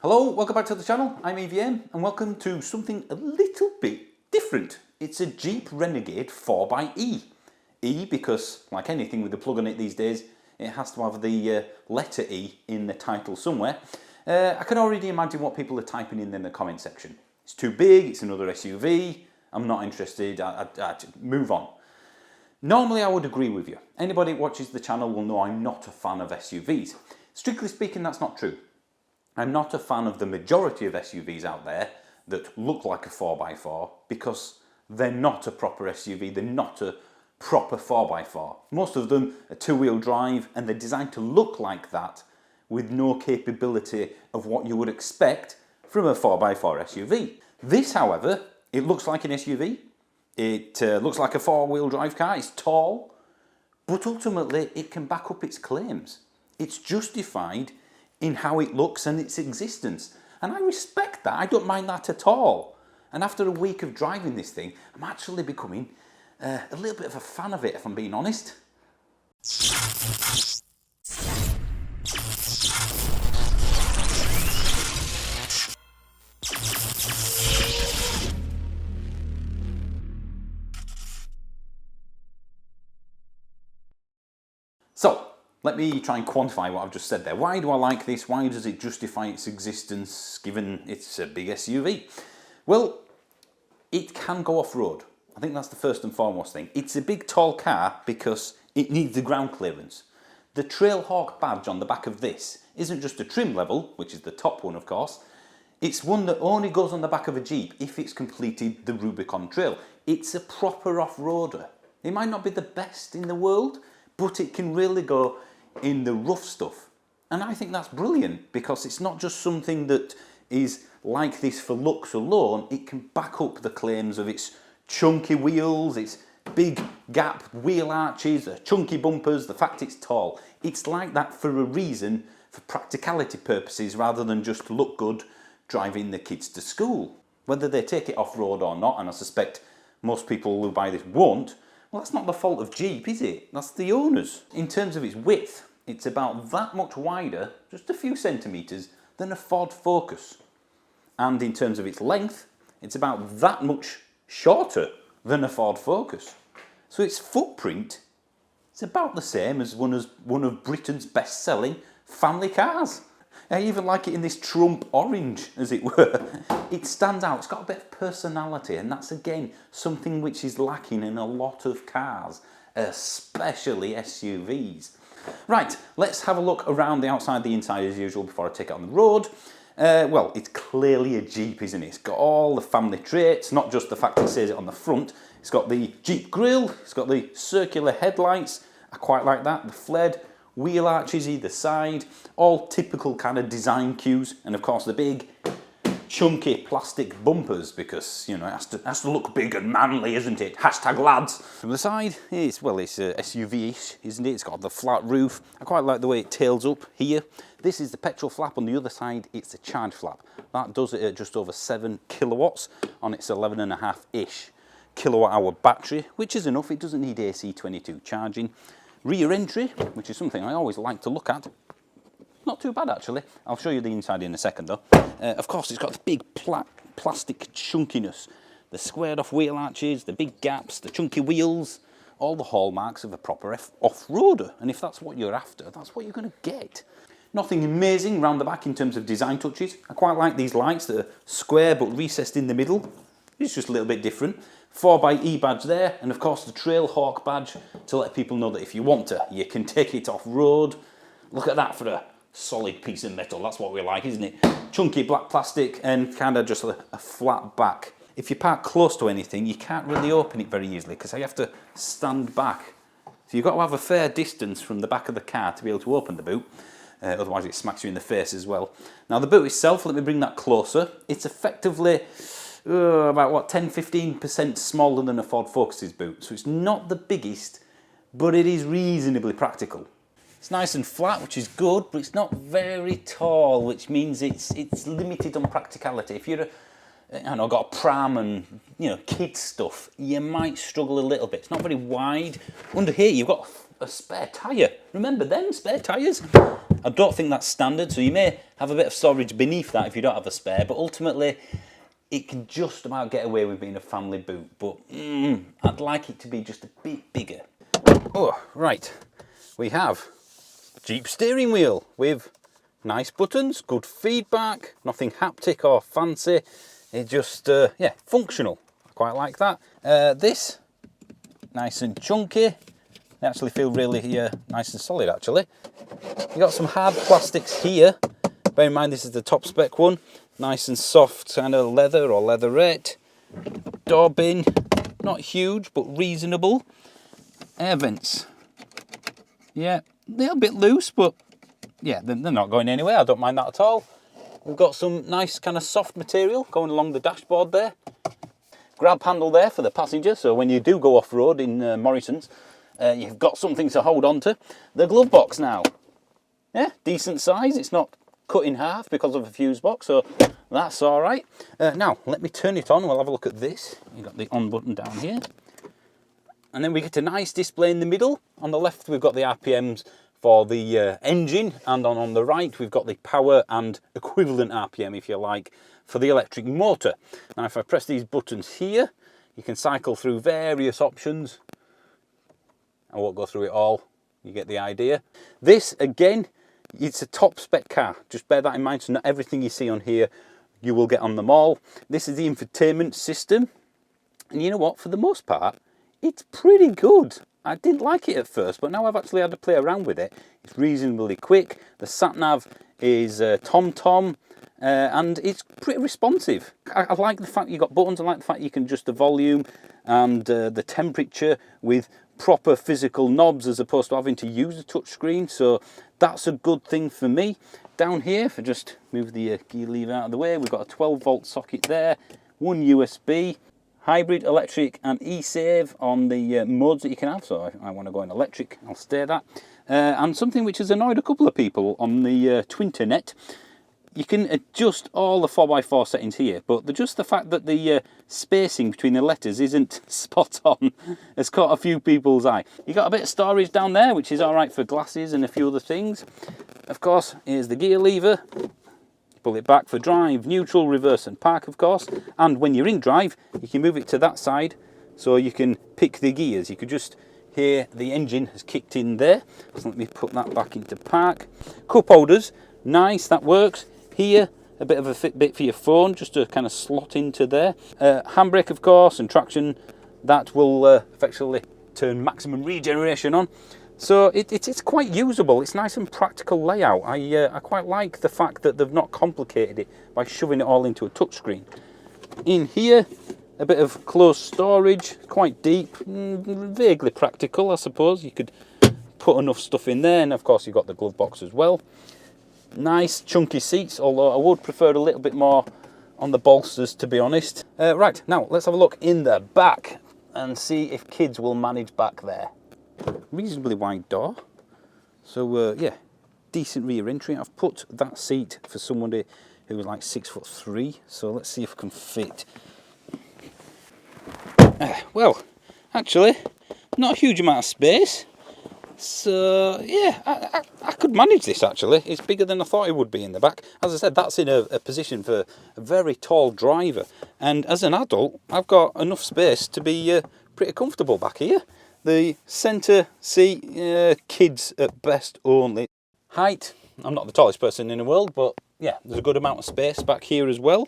Hello, welcome back to the channel. I'm AVM and welcome to something a little bit different. It's a Jeep Renegade 4xe. E because, like anything with a plug on it these days, it has to have the letter E in the title somewhere. I can already imagine what people are typing in the comment section. It's too big, it's another SUV, I'm not interested, I move on. Normally I would agree with you. Anybody who watches the channel will know I'm not a fan of SUVs. Strictly speaking, that's not true. I'm not a fan of the majority of SUVs out there that look like a 4x4 because they're not a proper SUV, they're not a proper 4x4. Most of them are two-wheel drive and they're designed to look like that with no capability of what you would expect from a 4x4 SUV. This, however, it looks like an SUV, it looks like a four-wheel drive car, it's tall, but ultimately it can back up its claims. It's justified in how it looks and its existence. And I respect that, I don't mind that at all. And after a week of driving this thing, I'm actually becoming a little bit of a fan of it, if I'm being honest. So, let me try and quantify what I've just said there. Why do I like this? Why does it justify its existence given it's a big SUV? Well, it can go off-road. I think that's the first and foremost thing. It's a big tall car because it needs the ground clearance. The Trailhawk badge on the back of this isn't just a trim level, which is the top one of course. It's one that only goes on the back of a Jeep if it's completed the Rubicon Trail. It's a proper off-roader. It might not be the best in the world, but it can really go in the rough stuff. And I think that's brilliant because it's not just something that is like this for looks alone, it can back up the claims of its chunky wheels, its big gap wheel arches, the chunky bumpers, the fact it's tall. It's like that for a reason, for practicality purposes, rather than just look good driving the kids to school. Whether they take it off-road or not, and I suspect most people who buy this won't, well, that's not the fault of Jeep, is it? That's the owners. In terms of its width, it's about that much wider, just a few centimetres, than a Ford Focus. And in terms of its length, it's about that much shorter than a Ford Focus. So its footprint is about the same as one of Britain's best-selling family cars. I even like it in this Trump orange, as it were. It stands out, it's got a bit of personality, and that's again something which is lacking in a lot of cars, especially SUVs. Right, let's have a look around the outside, the inside as usual before I take it on the road. Well, it's clearly a Jeep, isn't it? It's got all the family traits, not just the fact it says it on the front. It's got the Jeep grille, it's got the circular headlights, I quite like that, the flared wheel arches either side, all typical kind of design cues, and of course the big chunky plastic bumpers because, you know, it has to look big and manly, isn't it? Hashtag lads. From the side, it's SUV-ish, isn't it? It's got the flat roof. I quite like the way it tails up here. This is the petrol flap. On the other side, it's the charge flap. That does it at just over 7 kilowatts on its 11.5-ish kilowatt-hour battery, which is enough. It doesn't need AC22 charging. Rear entry, which is something I always like to look at. Not too bad actually. I'll show you the inside in a second though. Of course it's got the big plastic chunkiness, the squared off wheel arches, the big gaps, the chunky wheels, all the hallmarks of a proper off-roader. And if that's what you're after, that's what you're going to get. Nothing amazing round the back in terms of design touches. I quite like these lights that are square but recessed in the middle. It's just a little bit different. 4xe badge there, and of course the Trailhawk badge to let people know that if you want to, you can take it off-road. Look at that for a solid piece of metal, that's what we like, isn't it? Chunky black plastic and kind of just a flat back. If you park close to anything, you can't really open it very easily because you have to stand back. So you've got to have a fair distance from the back of the car to be able to open the boot. Otherwise it smacks you in the face as well. Now the boot itself, let me bring that closer. It's effectively about what, 10-15% smaller than a Ford Focus's boot. So it's not the biggest, but it is reasonably practical. It's nice and flat, which is good, but it's not very tall, which means it's limited on practicality. If you're got a pram and, you know, kids stuff, you might struggle a little bit. It's not very wide. Under here, you've got a spare tyre. Remember them spare tyres? I don't think that's standard, so you may have a bit of storage beneath that if you don't have a spare, but ultimately it can just about get away with being a family boot, but I'd like it to be just a bit bigger. Oh, right. We have Jeep steering wheel with nice buttons, good feedback, nothing haptic or fancy. It just, yeah, functional. I quite like that. This, nice and chunky. They actually feel really nice and solid, actually. You've got some hard plastics here. Bear in mind, this is the top spec one. Nice and soft kind of leather or leatherette. Door bin, not huge, but reasonable. Air vents. Yeah, they're a bit loose, but yeah, they're not going anywhere. I don't mind that at all. We've got some nice kind of soft material going along the dashboard there. Grab handle there for the passenger, so when you do go off-road in Morrison's, you've got something to hold on to. The glove box now. Yeah, decent size. It's not cut in half because of a fuse box, so that's all right. Now, let me turn it on. We'll have a look at this. You've got the on button down here. And then we get a nice display in the middle. On the left, we've got the RPMs for the engine, and on the right, we've got the power and equivalent RPM, if you like, for the electric motor. Now, if I press these buttons here, you can cycle through various options. I won't go through it all. You get the idea. This, again, it's a top spec car. Just bear that in mind. So not everything you see on here, you will get on them all. This is the infotainment system. And you know what? For the most part, it's pretty good. I didn't like it at first, but now I've actually had to play around with it. It's reasonably quick. The sat-nav is TomTom, and it's pretty responsive. I like the fact you've got buttons. I like the fact you can adjust the volume and the temperature with proper physical knobs as opposed to having to use a touch screen. So that's a good thing for me. Down here, if I just move the gear lever out of the way, we've got a 12-volt socket there, one USB, hybrid, electric and e-save on the modes that you can have. So I want to go in electric, I'll stay that. And something which has annoyed a couple of people on the Twinternet, you can adjust all the 4x4 settings here, but just the fact that the spacing between the letters isn't spot on has caught a few people's eye. You've got a bit of storage down there, which is all right for glasses and a few other things. Of course, here's the gear lever. Pull it back for drive, neutral, reverse and park, of course. And when you're in drive, you can move it to that side so you can pick the gears. You could just hear the engine has kicked in there. So let me put that back into park. Cup holders, nice, that works. Here, a bit of a bit for your phone, just to kind of slot into there. Handbrake, of course, and traction, that will effectively turn maximum regeneration on. So it's quite usable. It's nice and practical layout. I quite like the fact that they've not complicated it by shoving it all into a touchscreen. In here, a bit of closed storage, quite deep, vaguely practical, I suppose. You could put enough stuff in there, and of course you've got the glove box as well. Nice chunky seats, although I would prefer a little bit more on the bolsters, to be honest. Right, now let's have a look in the back and see if kids will manage back there. Reasonably wide door, so yeah, decent rear entry. I've put that seat for somebody who was like 6'3", so let's see if I can fit. Well, actually, not a huge amount of space. So yeah, I could manage this actually. It's bigger than I thought it would be in the back. As I said, that's in a position for a very tall driver. And as an adult, I've got enough space to be pretty comfortable back here. The centre seat, kids at best only. Height, I'm not the tallest person in the world, but yeah, there's a good amount of space back here as well.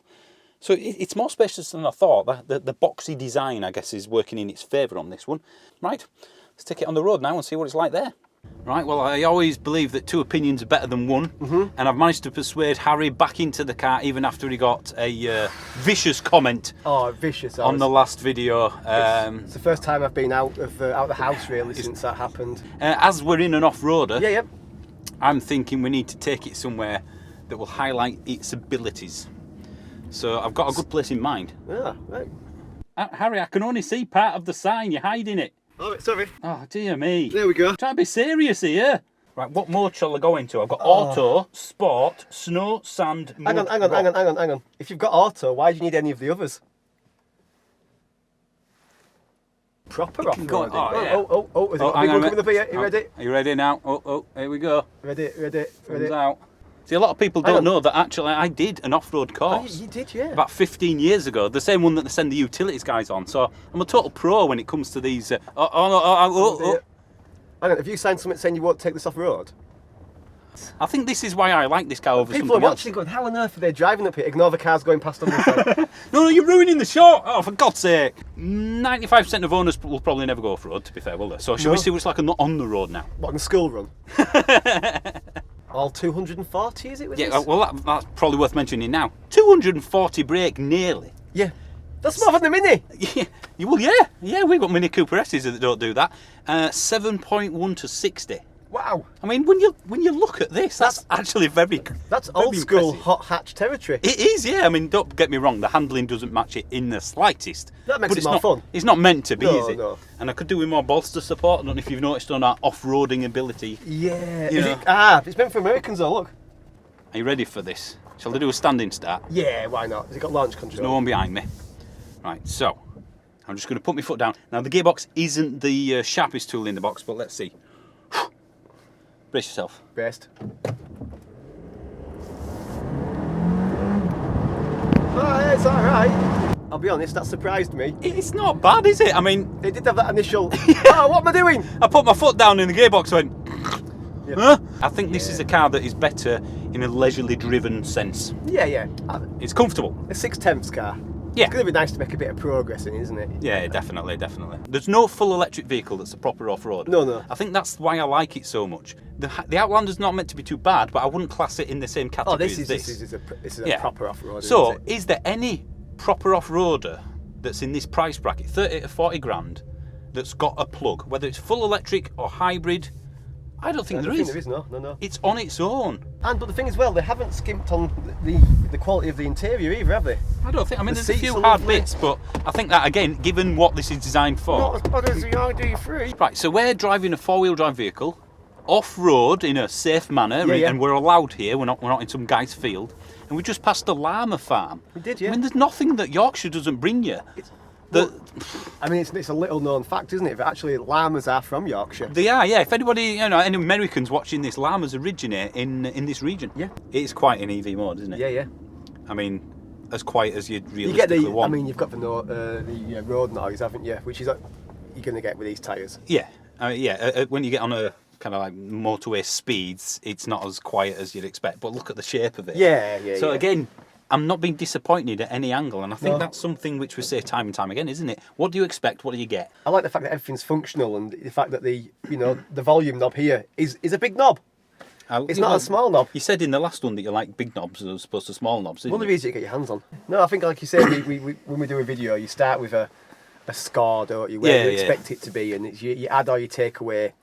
So it's more spacious than I thought. The boxy design, I guess, is working in its favour on this one. Right. Let's take it on the road now and see what it's like there. Right, well, I always believe that two opinions are better than one, and I've managed to persuade Harry back into the car even after he got a vicious comment. Oh, vicious! On the last video. It's the first time I've been out of the house really since that happened. As we're in an off-roader, yeah, I'm thinking we need to take it somewhere that will highlight its abilities. So I've got a good place in mind. Yeah, right. Harry, I can only see part of the sign. You're hiding it. Oh, sorry. Oh, dear me. There we go. Try to be serious here. Right, what mode shall I go into? I've got auto, sport, snow, sand, mud, hang on. If you've got auto, why do you need any of the others? Proper off-roading. go- oh, yeah. Oh, has it got a big one coming up here? You ready? Are you ready now? Oh, here we go. Ready. Comes out. See, a lot of people don't know that actually I did an off-road course. Oh, you did, yeah. About 15 years ago, the same one that they send the utilities guys on. So I'm a total pro when it comes to these. Hang on, have you signed something saying you won't take this off-road? I think this is why I like this car over People something are else. watching going, how on earth are they driving up here? Ignore the cars going past on this side. No, you're ruining the shot. Oh, for God's sake. 95% of owners will probably never go off-road, to be fair, will they? So shall we see what's like on the road now? What, on the school run? All 240, is it? With Yeah, this? well, that's probably worth mentioning now. 240 brake, nearly. Yeah. That's more than the Mini. Yeah, well, yeah, we've got Mini Cooper S's that don't do that. 7.1 to 60. Wow. I mean, when you look at this, that's actually very. That's very old school impressive. hot hatch territory. It is, yeah. I mean, don't get me wrong. The handling doesn't match it in the slightest. That makes but it it's more not fun. It's not meant to be, No, is it? no. And I could do with more bolster support. I don't know if you've noticed on our off-roading ability. Yeah. You Is know. it's meant for Americans though, look. Are you ready for this? Shall I do a standing start? Yeah, why not? Has it got launch control? There's no one behind me. Right, so I'm just going to put my foot down. Now the gearbox isn't the sharpest tool in the box, but let's see. Brace yourself. Braced. Oh, it's alright. I'll be honest, that surprised me. It's not bad, is it? I mean, They did have that initial, oh, what am I doing? I put my foot down and the gearbox went. Yeah. Huh? I think this is a car that is better in a leisurely driven sense. Yeah. It's comfortable. A 6/10 car. Yeah. It's going to be nice to make a bit of progress in, isn't it? Yeah, definitely. There's no full electric vehicle that's a proper off-road. No. I think that's why I like it so much. The Outlander's not meant to be too bad, but I wouldn't class it in the same category Oh, this as is a Yeah. proper off-road. So, isn't it? is there any proper off-roader that's in this price bracket, 30 to 40 grand, that's got a plug, whether it's full electric or hybrid? I don't think I there don't is. think there is, no. It's on its own. But the thing is, well, they haven't skimped on the quality of the interior either, have they? I don't think. I mean, The there's a seats few are hard lovely. bits, but I think that again, given what this is designed for. Not as bad as the ID3. Right, so we're driving a four-wheel drive vehicle off-road in a safe manner, Yeah. and we're allowed here. We're not in some guy's field, and we just passed a llama farm. We did, yeah. I mean, there's nothing that Yorkshire doesn't bring you. I mean, it's a little known fact, isn't it? But actually, llamas are from Yorkshire. They are, yeah. If anybody, any Americans watching this, llamas originate in this region. Yeah. It's quite an EV mode, isn't it? Yeah. I mean, as quiet as you'd You realistically get want. I mean, you've got the road noise, haven't you? Which is you're going to get with these tyres. Yeah, when you get on a kind of like motorway speeds, it's not as quiet as you'd expect. But look at the shape of it. Yeah. So again, I'm not being disappointed at any angle, and I think No. that's something which we say time and time again, isn't it? What do you expect? What do you get? I like the fact that everything's functional, and the fact that the volume knob here is a big knob. It's not a small knob. You said in the last one that you like big knobs as opposed to small knobs, didn't One of you? the easier to get your hands on. No, I think like you say, we when we do a video, you start with a score, don't you? Where you expect it to be, and it's you add or you take away.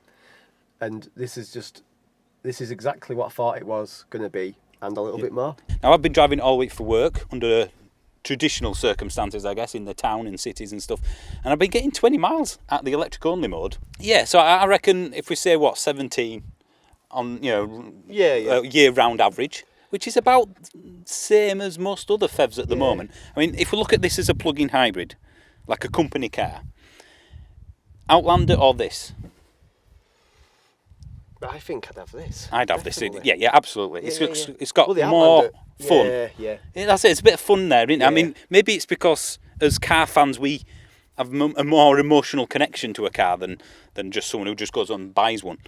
And this is exactly what I thought it was going to be, and a little bit more. Now, I've been driving all week for work under traditional circumstances, I guess, in the town and cities and stuff, and I've been getting 20 miles at the electric only mode. Yeah, so I reckon if we say 17 on year round average, which is about same as most other PHEVs at the moment. I mean, if we look at this as a plug-in hybrid, like a company car, Outlander or this? I think I'd have this. I'd have this. Definitely. Yeah, absolutely. Yeah. It's got Well, the more Outlander, fun. Yeah. Yeah, that's it. It's a bit of fun there, isn't it? I Yeah. mean, maybe it's because as car fans we have a more emotional connection to a car than just someone who just goes on and buys one.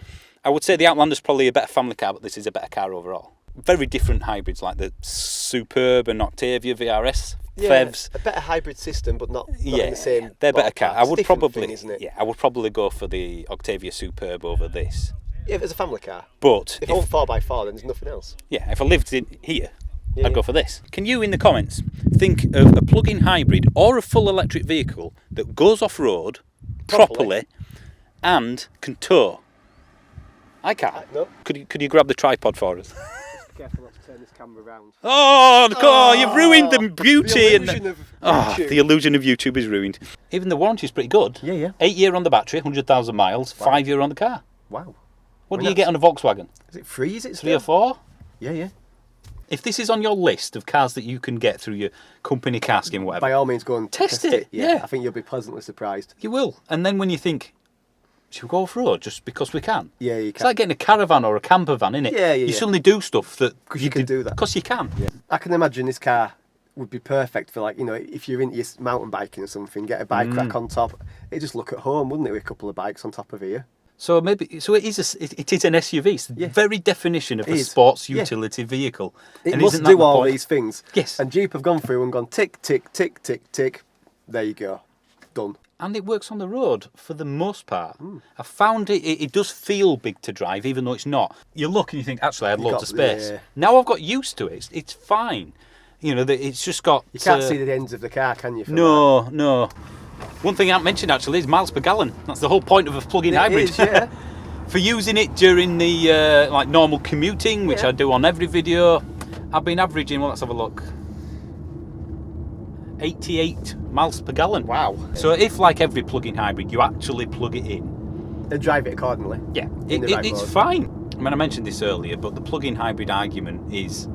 I would say the Outlander's probably a better family car, but this is a better car overall. Very different hybrids like the Superb and Octavia VRS. PHEVs. A better hybrid system, but not in the same. They're better ballpark. car. I It's a would different probably, thing, isn't it? I would probably go for the Octavia Superb over this. If it's a family car. But If it's 4x4, then there's nothing else. if I lived in here, Yeah, I'd go for this. Can you, in the comments, think of a plug-in hybrid or a full electric vehicle that goes off-road properly and can tow? I can't. No. Could you grab the tripod for us? Careful not to turn this camera around. You've ruined the beauty The illusion of the illusion of YouTube is ruined. Even the warranty's pretty good. Yeah. 8 year on the battery, 100,000 miles, 5 year on the car. Wow. What do you get on a Volkswagen? Is it free? Is it 3 or 4? Yeah. If this is on your list of cars that you can get through your company car scheme or whatever, by all means, go and test it. Yeah, I think you'll be pleasantly surprised. You will. And then when you think, should we go off-road just because we can? Yeah, you can. It's like getting a caravan or a camper van, isn't it? Yeah. You suddenly do stuff that... Because you can do that. Because you can. Yeah. I can imagine this car would be perfect for, like, you know, if you're into your mountain biking or something, get a bike rack on top. It'd just look at home, wouldn't it, with a couple of bikes on top of here? So it is an SUV. It's the very definition of a sports utility vehicle. It must do all these things. Yes. And Jeep have gone through and gone tick, tick, tick, tick, tick. There you go. Done. And it works on the road for the most part. I found it does feel big to drive, even though it's not. You look and you think, actually, I had loads of space. Yeah. Now I've got used to it. It's fine. You know, it's just got... You can't see the ends of the car, can you? No. One thing I haven't mentioned, actually, is miles per gallon. That's the whole point of a plug-in hybrid. Is, yeah. For using it during the like normal commuting, which I do on every video, I've been averaging, well, let's have a look, 88 miles per gallon. Wow. So if, like every plug-in hybrid, you actually plug it in. And drive it accordingly. Yeah, it's fine. I mean, I mentioned this earlier, but the plug-in hybrid argument is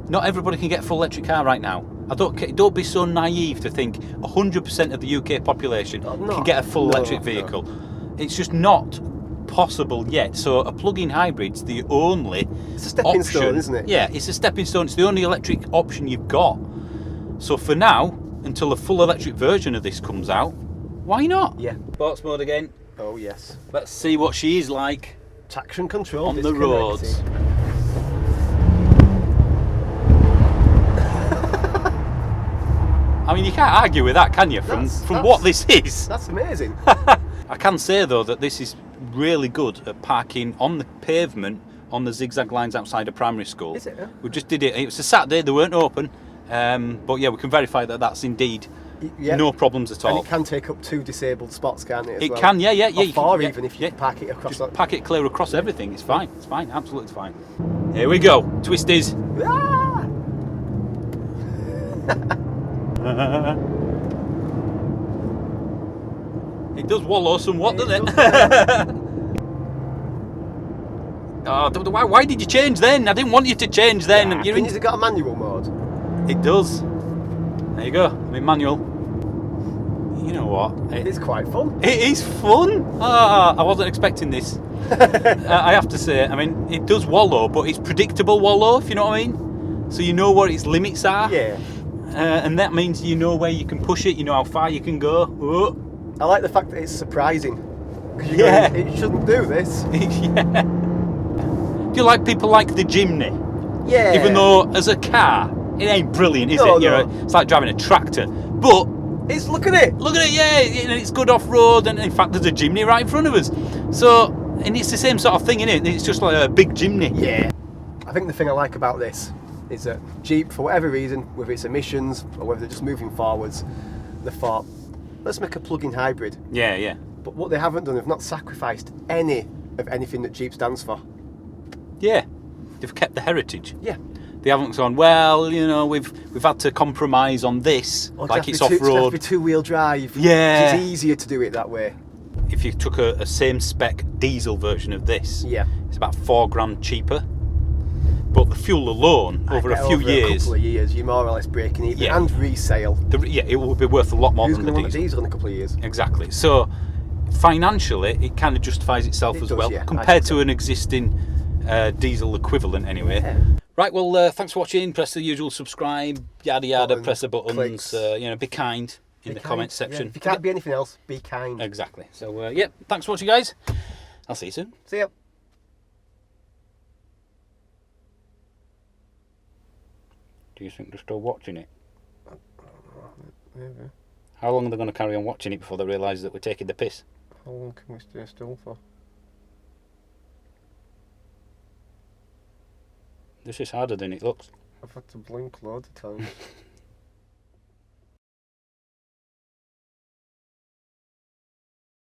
not everybody can get a full electric car right now. Don't be so naive to think 100% of the UK population can get a full electric vehicle. No. It's just not possible yet. So a plug-in hybrid's the only It's a stepping stone, isn't it? Yeah, it's a stepping stone. It's the only electric option you've got. So for now, until a full electric version of this comes out, why not? Yeah. Sports mode again. Oh, yes. Let's see what she is like. Traction control on the roads. I mean, you can't argue with that, can you? From what this is. That's amazing. I can say, though, that this is really good at parking on the pavement on the zigzag lines outside a primary school. Is it? Yeah? We just did it. It was a Saturday, they weren't open. But yeah, we can verify that that's indeed no problems at all. And it can take up 2 disabled spots, can't it? It can, yeah. Or 4 even if you park it across. Just park it clear across everything. It's fine. It's fine. Absolutely fine. Here we go. Twisties. Ah! It does wallow somewhat, doesn't it? Oh, why did you change then? I didn't want you to change then. Has it got a manual mode? It does. There you go. I'm in manual. You know what? It's quite fun. It is fun. I wasn't expecting this. I have to say. I mean, it does wallow, but it's predictable wallow, if you know what I mean. So you know what its limits are. Yeah. And that means you know where you can push it. You know how far you can go. Oh. I like the fact that it's surprising. Because it shouldn't do this. Yeah. Do you like people like the Jimny? Yeah. Even though as a car, it ain't brilliant, is it? No. You know, it's like driving a tractor. But look at it. Yeah, it's good off road, and in fact, there's a Jimny right in front of us. So, and it's the same sort of thing, isn't it? It's just like a big Jimny. Yeah. I think the thing I like about this is that Jeep, for whatever reason, whether it's emissions or whether they're just moving forwards, they thought, let's make a plug-in hybrid. Yeah. But what they haven't done, they've not sacrificed any of anything that Jeep stands for. Yeah, they've kept the heritage. Yeah. They haven't gone, well, you know, we've had to compromise on this, like it's off-road. It's got to be two-wheel drive. Yeah. It's easier to do it that way. If you took a same spec diesel version of this, it's about £4 cheaper. But the fuel alone, over a few years... a couple of years, you're more or less breaking even, and resale. It will be worth a lot more than the diesel. Who's going to want a diesel in a couple of years? Exactly. So, financially, it kind of justifies itself as well, compared to an existing diesel equivalent anyway. Yeah. Right, well, thanks for watching. Press the usual subscribe, yada yada, press the buttons, be kind in the comments section. Yeah. If you can't be anything else, be kind. Exactly. So, thanks for watching, guys. I'll see you soon. See ya. Do you think they're still watching it? Maybe. How long are they going to carry on watching it before they realise that we're taking the piss? How long can we stay still for? This is harder than it looks. I've had to blink loads of times.